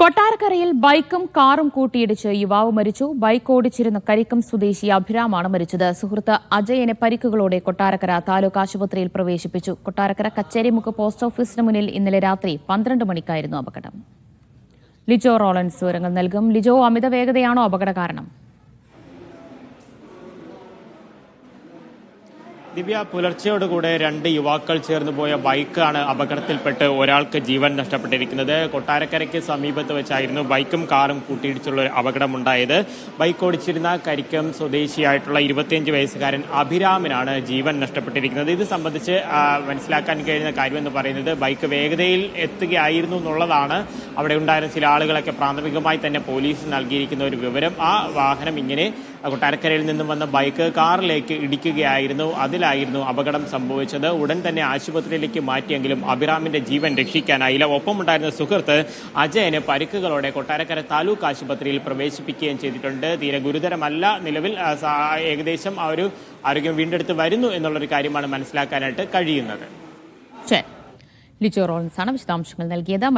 കൊട്ടാരക്കരയിൽ ബൈക്കും കാറും കൂട്ടിയിടിച്ച് യുവാവ് മരിച്ചു. ബൈക്ക് ഓടിച്ചിരുന്ന കരിക്കം സ്വദേശി അഭിരാമാണ് മരിച്ചത്. സുഹൃത്ത് അജയനെ പരിക്കുകളോടെ കൊട്ടാരക്കര താലൂക്ക് ആശുപത്രിയിൽ പ്രവേശിപ്പിച്ചു. കൊട്ടാരക്കര കച്ചേരിമുക്ക് പോസ്റ്റ് ഓഫീസിന് മുന്നിൽ ഇന്നലെ രാത്രി 12 മണിക്കായിരുന്നു അപകടം. ലിജോ റോളൻസ് വിവരങ്ങൾ നൽകും. ലിജോ, അമിത വേഗതയാണോ അപകട കാരണം? ദിവ്യ, പുലർച്ചയോടുകൂടെ 2 യുവാക്കൾ ചേർന്ന് പോയ ബൈക്കാണ് അപകടത്തിൽപ്പെട്ട് ഒരാൾക്ക് ജീവൻ നഷ്ടപ്പെട്ടിരിക്കുന്നത്. കൊട്ടാരക്കരയ്ക്ക് സമീപത്ത് വെച്ചായിരുന്നു ബൈക്കും കാറും കൂട്ടിയിടിച്ചുള്ള ഒരു അപകടമുണ്ടായത്. ബൈക്ക് ഓടിച്ചിരുന്ന കരിക്കം സ്വദേശിയായിട്ടുള്ള 25 വയസ്സുകാരൻ അഭിരാമിനാണ് ജീവൻ നഷ്ടപ്പെട്ടിരിക്കുന്നത്. ഇത് സംബന്ധിച്ച് മനസ്സിലാക്കാൻ കഴിയുന്ന കാര്യമെന്ന് പറയുന്നത് ബൈക്ക് വേഗതയിൽ എത്തുകയായിരുന്നു എന്നുള്ളതാണ്. അവിടെ ഉണ്ടായിരുന്ന ചില ആളുകളൊക്കെ പ്രാഥമികമായി തന്നെ പോലീസ് നൽകിയിരിക്കുന്ന ഒരു വിവരം. ആ വാഹനം ഇങ്ങനെ കൊട്ടാരക്കരയിൽ നിന്നും വന്ന ബൈക്ക് കാറിലേക്ക് ഇടിക്കുകയായിരുന്നു. അതിലായിരുന്നു അപകടം സംഭവിച്ചത്. ഉടൻ തന്നെ ആശുപത്രിയിലേക്ക് മാറ്റിയെങ്കിലും അഭിരാമിന്റെ ജീവൻ രക്ഷിക്കാനായില്ല. ഒപ്പമുണ്ടായിരുന്ന സുഹൃത്ത് അജയന് പരിക്കുകളോടെ കൊട്ടാരക്കര താലൂക്ക് ആശുപത്രിയിൽ പ്രവേശിപ്പിക്കുകയും ചെയ്തിട്ടുണ്ട്. തീരെ ഗുരുതരമല്ല. നിലവിൽ ഏകദേശം ആ ഒരു ആരോഗ്യം വീണ്ടെടുത്ത് വരുന്നു എന്നുള്ളൊരു കാര്യമാണ് മനസ്സിലാക്കാനായിട്ട് കഴിയുന്നത്. ലിജോ റോളൻസാണ് വിശദാംശങ്ങൾ നൽകിയത്.